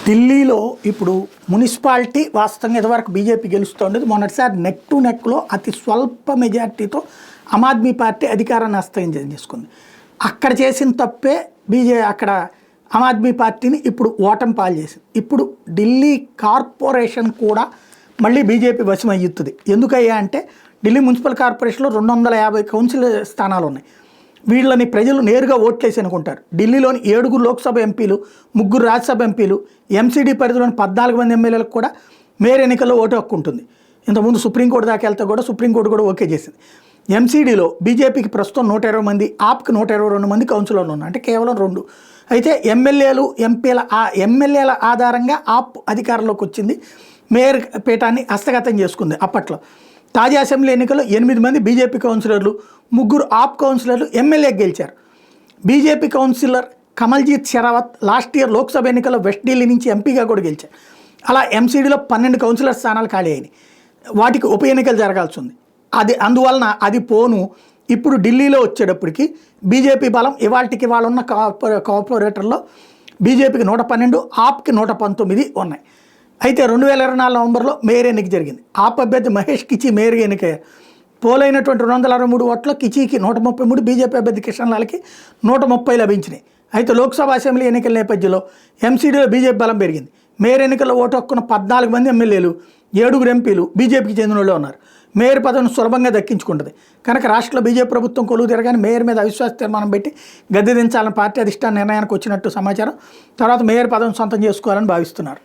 ఢిల్లీలో ఇప్పుడు మున్సిపాలిటీ వాస్తవంగా ఇదివరకు బీజేపీ గెలుస్తుండేది. మొన్నటిసారి నెక్ టు నెక్లో అతి స్వల్ప మెజార్టీతో ఆమ్ ఆద్మీ పార్టీ అధికారాన్ని హస్తగతం చేసుకుంది. అక్కడ చేసిన తప్పే అక్కడ ఆమ్ ఆద్మీ పార్టీని ఇప్పుడు ఓటమి పాలు చేసింది. ఇప్పుడు ఢిల్లీ కార్పొరేషన్ కూడా మళ్ళీ బీజేపీ వశం అయ్యుతుంది. ఎందుకయ్యా అంటే ఢిల్లీ మున్సిపల్ కార్పొరేషన్లో 250 కౌన్సిల్ స్థానాలు ఉన్నాయి. వీళ్ళని ప్రజలు నేరుగా ఓట్లేసి అనుకుంటారు. ఢిల్లీలోని 7 లోక్సభ ఎంపీలు, 3 రాజ్యసభ ఎంపీలు, ఎంసీడీ పరిధిలోని 14 మంది ఎమ్మెల్యేలకు కూడా మేయర్ ఎన్నికల్లో ఓటు హక్కు ఉంటుంది. ఇంతకుముందు సుప్రీంకోర్టు దాకా వెళ్తే కూడా సుప్రీంకోర్టు కూడా ఓకే చేసింది. ఎంసీడీలో బీజేపీకి ప్రస్తుతం 120 మంది, ఆప్కి 122 మంది కౌన్సిలర్లు ఉన్నారు, అంటే కేవలం 2. అయితే ఎమ్మెల్యేలు ఎమ్మెల్యేల ఆధారంగా ఆప్ అధికారంలోకి వచ్చింది, మేయర్ పీఠాన్ని హస్తగతం చేసుకుంది. అప్పట్లో తాజా అసెంబ్లీ ఎన్నికల్లో 8 మంది బీజేపీ కౌన్సిలర్లు, 3 ఆప్ కౌన్సిలర్లు ఎమ్మెల్యేకి గెలిచారు. BJP councillor Kamaljeet Sherawat last year Lok Sabha ఎన్నికల్లో వెస్ట్ ఢిల్లీ నుంచి ఎంపీగా కూడా గెలిచారు. అలా ఎంసీడీలో 12 కౌన్సిలర్ స్థానాలు ఖాళీ అయినాయి. వాటికి ఉప ఎన్నికలు జరగాల్సి ఉంది. అందువలన అది పోను ఇప్పుడు ఢిల్లీలో వచ్చేటప్పటికి బీజేపీ బలం ఇవాళకి వాళ్ళ ఉన్న కార్పొరేటర్లో బీజేపీకి 112, ఆప్కి 119 ఉన్నాయి. అయితే 2024 నవంబర్లో మేయర్ ఎన్నిక జరిగింది. ఆప్ అభ్యర్థి మహేష్ కిచి మేయర్గా ఎన్నికయ్యారు. పోలైనటువంటి 263 ఓట్లు కిచికి 133, బీజేపీ అభ్యర్థి కిషన్ లాల్కి 130 లభించినాయి. అయితే లోక్సభ అసెంబ్లీ ఎన్నికల నేపథ్యంలో ఎంసీడీలో బీజేపీ బలం పెరిగింది. మేయర్ ఎన్నికల్లో ఓటు హక్కున్న 14 మంది ఎమ్మెల్యేలు, 7 ఎంపీలు బీజేపీకి చెందిన వాళ్ళు ఉన్నారు. మేయర్ పదవిని సులభంగా దక్కించుకుంటుంది కనుక రాష్ట్రంలో బీజేపీ ప్రభుత్వం కొలువు తిరగానే మేయర్ మీద అవిశ్వాస తీర్మానం పెట్టి గద్దె దించాలని పార్టీ అధిష్టాన నిర్ణయానికి వచ్చినట్టు సమాచారం. తర్వాత మేయర్ పదవిని సొంతం చేసుకోవాలని భావిస్తున్నారు.